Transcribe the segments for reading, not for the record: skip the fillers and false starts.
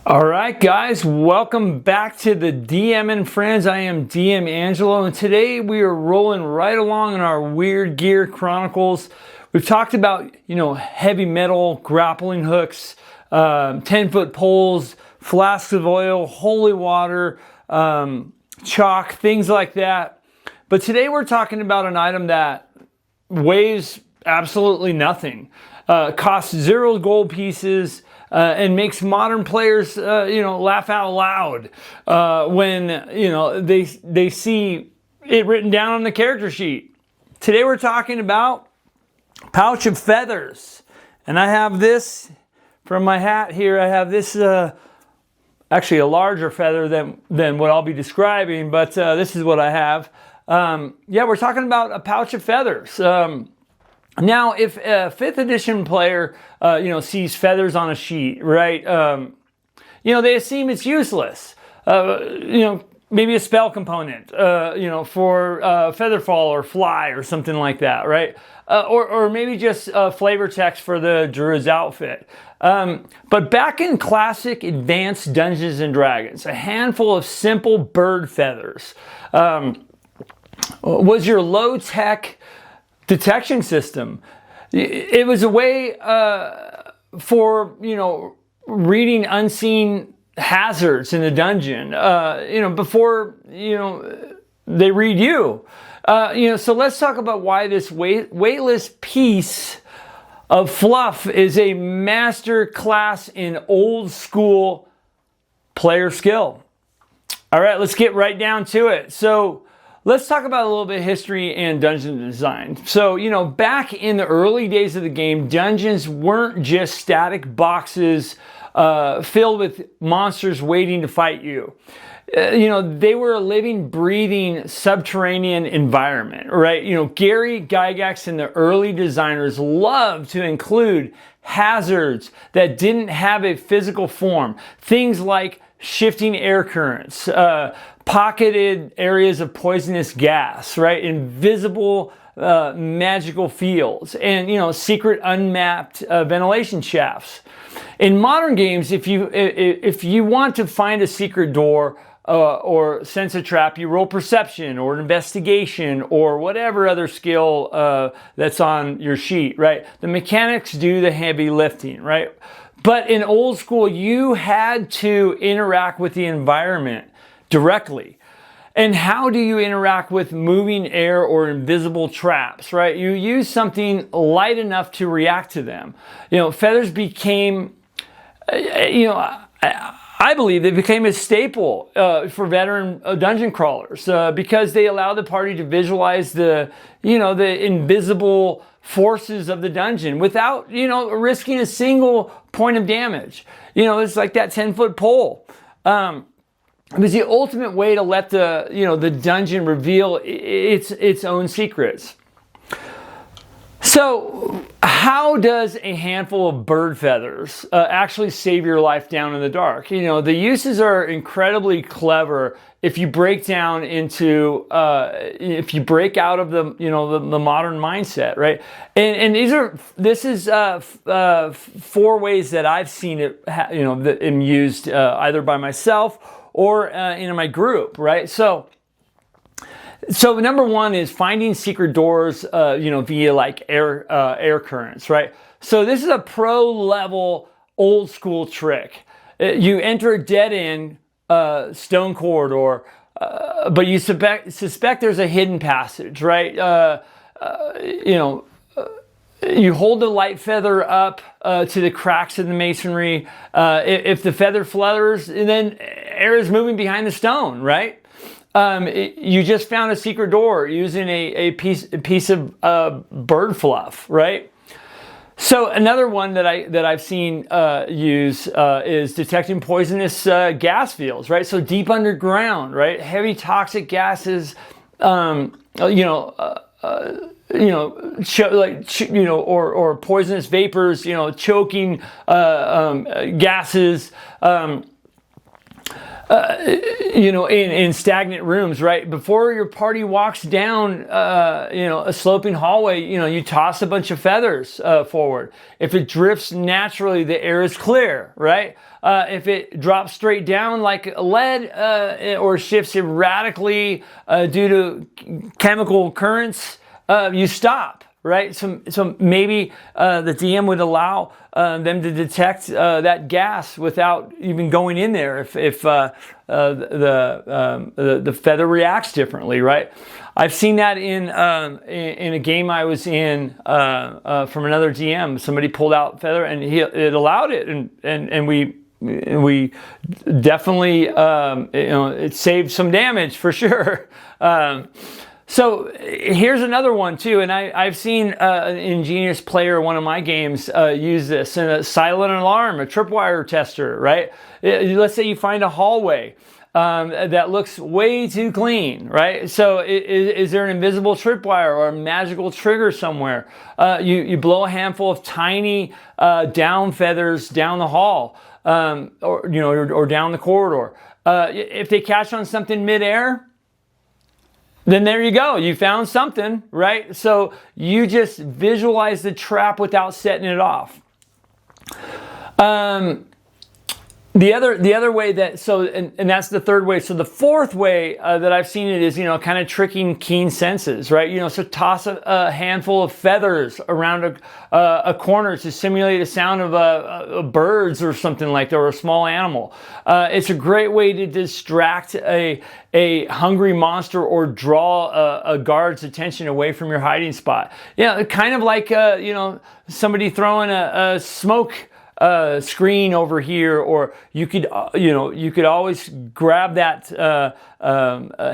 All right, guys, welcome back to the DM and Friends. I am DM Angelo, and today we are rolling right along in our weird Gear Chronicles. We've talked about, heavy metal, grappling hooks, 10-foot poles, flasks of oil, holy water, chalk, things like that. But today we're talking about an item that weighs absolutely nothing, costs 0 gold pieces, and makes modern players, laugh out loud when, they see it written down on the character sheet. Today we're talking about pouch of feathers. And I have this from my hat here. I have this, actually a larger feather than what I'll be describing, but this is what I have. We're talking about a pouch of feathers. Now, if a 5th edition player, sees feathers on a sheet, right, they assume it's useless. Maybe a spell component, for featherfall or fly or something like that, right? Or maybe just flavor text for the druid's outfit. But back in classic advanced Dungeons and Dragons, a handful of simple bird feathers was your low-tech detection system. It was a way for, reading unseen hazards in the dungeon, before, they read you. So let's talk about why this weightless piece of fluff is a master class in old school player skill. All right, let's get right down to it. So let's talk about a little bit of history and dungeon design. So, back in the early days of the game, dungeons weren't just static boxes filled with monsters waiting to fight you. They were a living, breathing, subterranean environment, right? Gary Gygax and the early designers loved to include hazards that didn't have a physical form. Things like shifting air currents, pocketed areas of poisonous gas, right? Invisible magical fields, and secret unmapped ventilation shafts. In modern games, if you want to find a secret door or sense a trap, you roll perception or investigation or whatever other skill that's on your sheet, right? The mechanics do the heavy lifting, right? But in old school, you had to interact with the environment directly. And how do you interact with moving air or invisible traps, right? You use something light enough to react to them. Feathers became, I believe they became a staple for veteran dungeon crawlers because they allow the party to visualize the invisible forces of the dungeon without, risking a single point of damage. It's like that 10-foot pole. It was the ultimate way to let the dungeon reveal its own secrets. So, how does a handful of bird feathers actually save your life down in the dark? The uses are incredibly clever if you break down into, if you break out of the modern mindset, right? And this is 4 ways that I've seen it, that used either by myself or in my group, right? So number 1 is finding secret doors, via like air currents, right? So this is a pro level old school trick. You enter a dead end stone corridor, but you suspect there's a hidden passage, right? You hold the light feather up to the cracks in the masonry. If the feather flutters, and then air is moving behind the stone, right? You just found a secret door using a piece of bird fluff, right? So another one that I've seen use is detecting poisonous gas fields, right? So deep underground, right? Heavy toxic gases, or poisonous vapors, choking gases. in stagnant rooms, right? Before your party walks down, a sloping hallway, you toss a bunch of feathers forward. If it drifts naturally, the air is clear, right? If it drops straight down like lead or shifts erratically due to chemical currents, you stop. Right, so maybe the DM would allow them to detect that gas without even going in there if the feather reacts differently. Right, I've seen that in a game I was in from another DM. Somebody pulled out feather and it allowed it, and we definitely it saved some damage for sure. So here's another one too, and I've seen an ingenious player in one of my games use this in a silent alarm, a tripwire tester, right? Let's say you find a hallway that looks way too clean, right? So is there an invisible tripwire or a magical trigger somewhere? You blow a handful of tiny down feathers down the hall, or down the corridor. If they catch on something midair, then there you go. You found something, right? So you just visualize the trap without setting it off. The other way that, and that's the third way. So the fourth way that I've seen it is, kind of tricking keen senses, right? So toss a handful of feathers around a corner to simulate the sound of birds or something like that, or a small animal. It's a great way to distract a hungry monster or draw a guard's attention away from your hiding spot. Kind of like, somebody throwing a smoke screen over here, or you could always grab that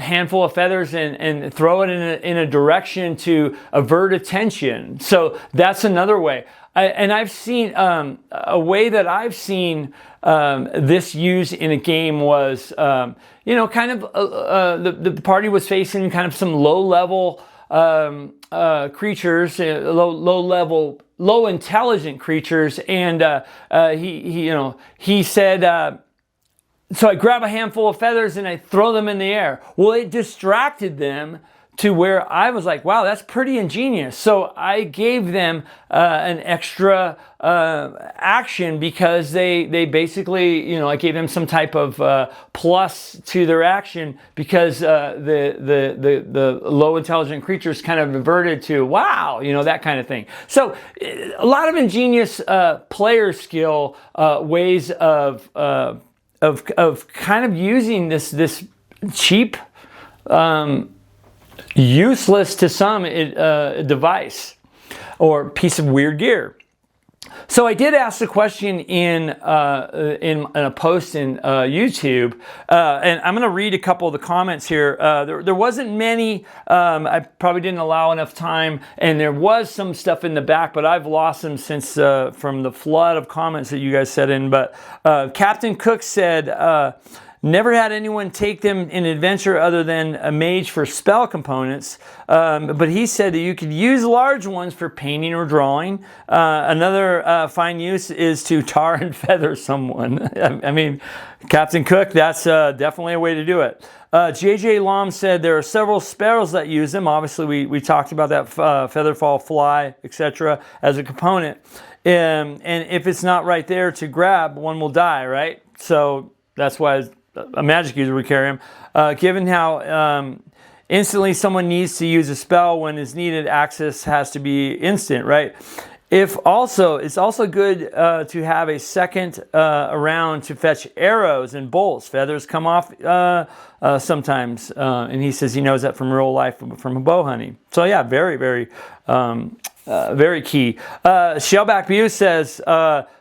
handful of feathers and throw it in a direction to avert attention. So that's another way. And I've seen a way that I've seen this used in a game was kind of the party was facing kind of some low level creatures, low intelligent creatures, and he said, so I grab a handful of feathers and I throw them in the air. Well, it distracted them to where I was like, wow, that's pretty ingenious. So I gave them an extra action because they basically, I gave them some type of plus to their action because the low intelligent creatures kind of reverted to, wow, that kind of thing. So a lot of ingenious player skill ways of kind of using this cheap, useless to some device or piece of weird gear. So I did ask the question in a post in YouTube, and I'm going to read a couple of the comments here. There wasn't many. I probably didn't allow enough time, and there was some stuff in the back, but I've lost them since from the flood of comments that you guys sent in. But Captain Cook said, never had anyone take them in adventure other than a mage for spell components. But he said that you could use large ones for painting or drawing. Another fine use is to tar and feather someone. I mean, Captain Cook, that's definitely a way to do it. JJ Lom said there are several spells that use them. Obviously, we talked about that featherfall, fly, etc. as a component. And if it's not right there to grab, one will die, right? So that's why a magic user would carry them. Given how instantly someone needs to use a spell when it's needed, access has to be instant, right? It's also good to have a second around to fetch arrows and bolts. Feathers come off sometimes, and he says he knows that from real life from bow hunting. So yeah, very, very, very key. Shellback View says,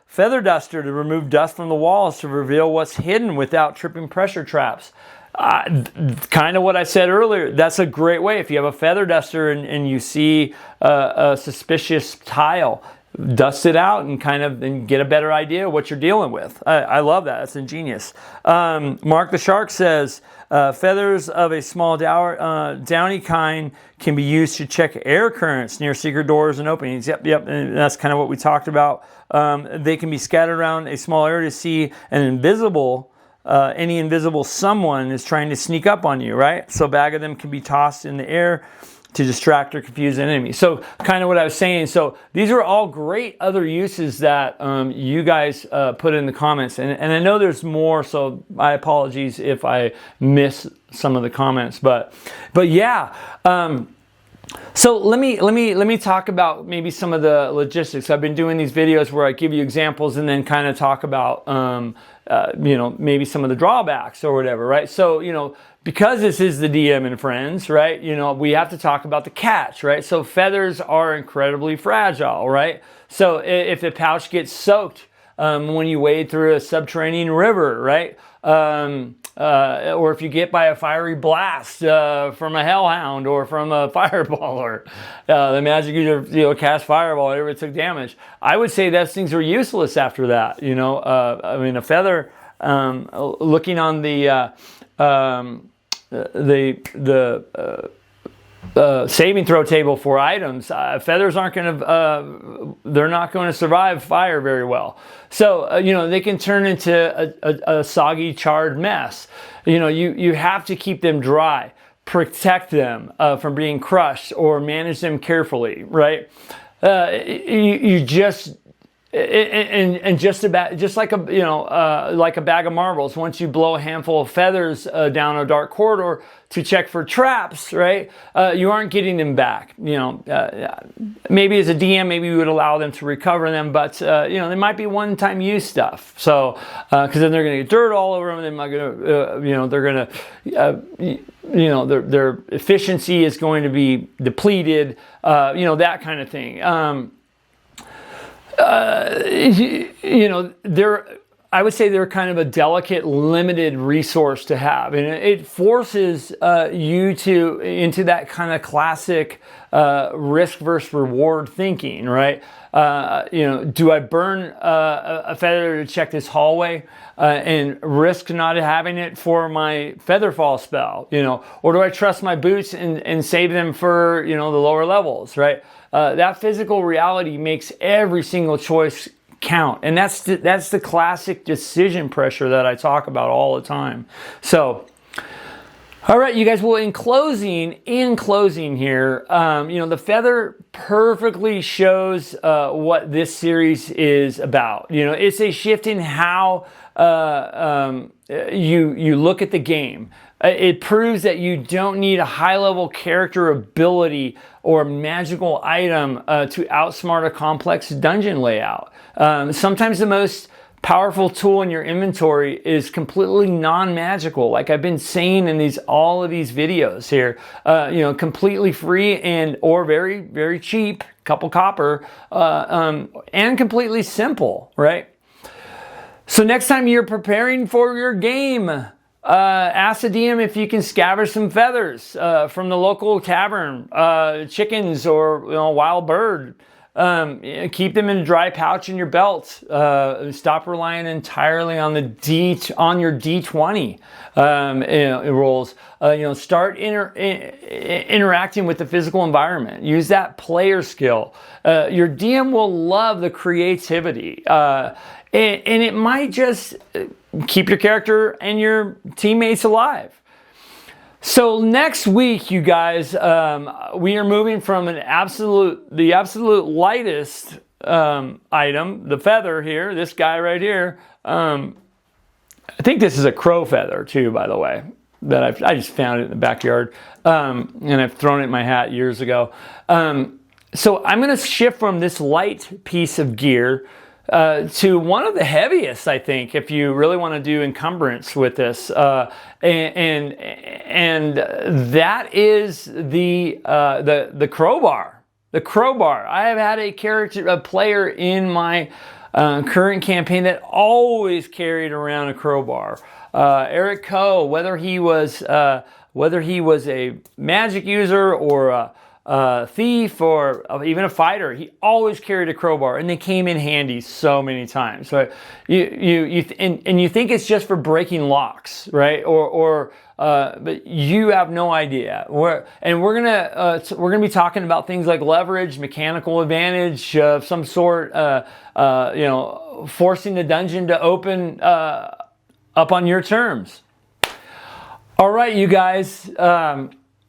feather duster to remove dust from the walls to reveal what's hidden without tripping pressure traps. Kind of what I said earlier. That's a great way. If you have a feather duster and you see a suspicious tile, dust it out and get a better idea of what you're dealing with. I love that. That's ingenious. Mark the Shark says, feathers of a small downy kind can be used to check air currents near secret doors and openings. Yep. And that's kind of what we talked about. They can be scattered around a small area to see an invisible any invisible someone is trying to sneak up on you, right? So a bag of them can be tossed in the air to distract or confuse an enemy. So kind of what I was saying. So these are all great other uses that you guys put in the comments. And I know there's more, so my apologies if I miss some of the comments. But yeah. So let me talk about maybe some of the logistics. I've been doing these videos where I give you examples and then kind of talk about maybe some of the drawbacks or whatever, right? So because this is the DM and Friends, right? We have to talk about the catch, right? So feathers are incredibly fragile, right? So if the pouch gets soaked when you wade through a subterranean river, right? Or if you get by a fiery blast from a hellhound or from a fireballer, the magic user cast fireball, whatever, it took damage. I would say those things are useless after that. I mean, a feather. Looking on the saving throw table for items, feathers aren't going to, they're not going to survive fire very well. So, they can turn into a soggy, charred mess. You have to keep them dry, protect them from being crushed, or manage them carefully, right? You just... And just like a bag of marbles, once you blow a handful of feathers down a dark corridor to check for traps, right? You aren't getting them back. Maybe as a DM, maybe you would allow them to recover them, but they might be one-time use stuff. So because then they're going to get dirt all over them, their efficiency is going to be depleted. That kind of thing. I would say they're kind of a delicate, limited resource to have, and it forces you into that kind of classic risk versus reward thinking, right? Do I burn a feather to check this hallway and risk not having it for my feather fall spell, or do I trust my boots and save them for the lower levels, right? That physical reality makes every single choice count, and that's the classic decision pressure that I talk about all the time. So, all right, you guys. Well, in closing here, the feather perfectly shows what this series is about. It's a shift in how you look at the game. It proves that you don't need a high-level character ability or magical item to outsmart a complex dungeon layout. Sometimes the most powerful tool in your inventory is completely non-magical, like I've been saying in all of these videos here. Completely free or very, very cheap, couple copper, and completely simple, right? So next time you're preparing for your game, ask the DM if you can scavenge some feathers from the local tavern, chickens or wild bird. Keep them in a dry pouch in your belt. Stop relying entirely on your D20 rolls. Start interacting with the physical environment. Use that player skill. Your DM will love the creativity. And it might just keep your character and your teammates alive. So next week, you guys, we are moving from the absolute lightest item, the feather here, this guy right here. I think this is a crow feather too, by the way, that I just found it in the backyard, and I've thrown it in my hat years ago. So I'm going to shift from this light piece of gear to one of the heaviest, I think, if you really want to do encumbrance with this, and that is the crowbar. The crowbar. I have had a player in my current campaign that always carried around a crowbar. Eric Coe, whether he was a magic user or a thief or even a fighter, he always carried a crowbar, and they came in handy so many times. So you think it's just for breaking locks, right? But you have no idea. We're gonna be talking about things like leverage, mechanical advantage of some sort, forcing the dungeon to open up on your terms. All right, you guys.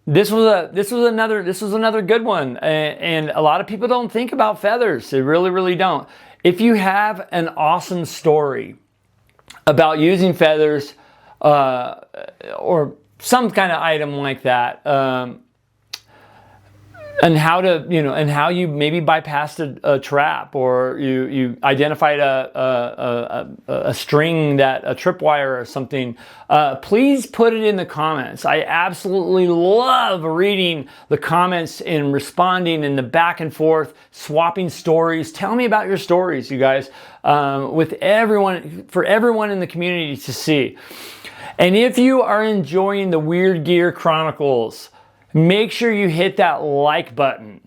This was another good one, and a lot of people don't think about feathers. They really don't. If you have an awesome story about using feathers or some kind of item like that, and how to, and how you maybe bypassed a trap, or you identified a string, that a tripwire or something, please put it in the comments. I absolutely love reading the comments and responding in the back and forth, swapping stories. Tell me about your stories, you guys, with everyone, for everyone in the community to see. And if you are enjoying the Weird Gear Chronicles, make sure you hit that like button.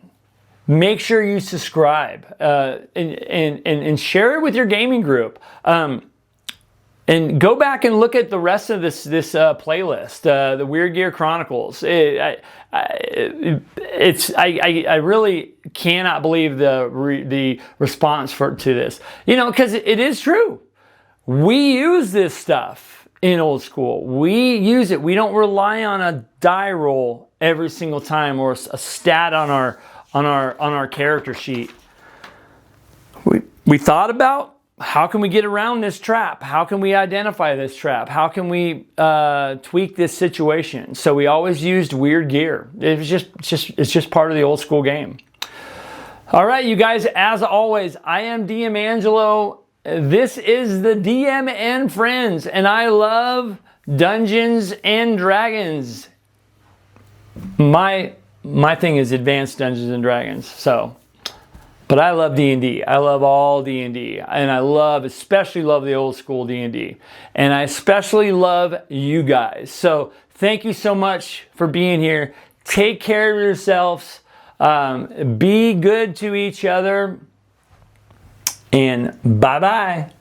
Make sure you subscribe and share it with your gaming group. And go back and look at the rest of this playlist, the Weird Gear Chronicles. I really cannot believe the response to this. Because it is true. We use this stuff in old school. We use it. We don't rely on a die roll every single time, or a stat on our character sheet. We thought about, how can we get around this trap? How can we identify this trap? How can we tweak this situation? So we always used weird gear. It's just part of the old school game. All right, you guys, as always, I am DM Angelo. This is the DM and Friends, and I love Dungeons and Dragons. My thing is Advanced Dungeons and Dragons, but I love D&D. I love all D&D, and I especially love the old school D&D, and I especially love you guys. So thank you so much for being here. Take care of yourselves. Be good to each other, and bye-bye.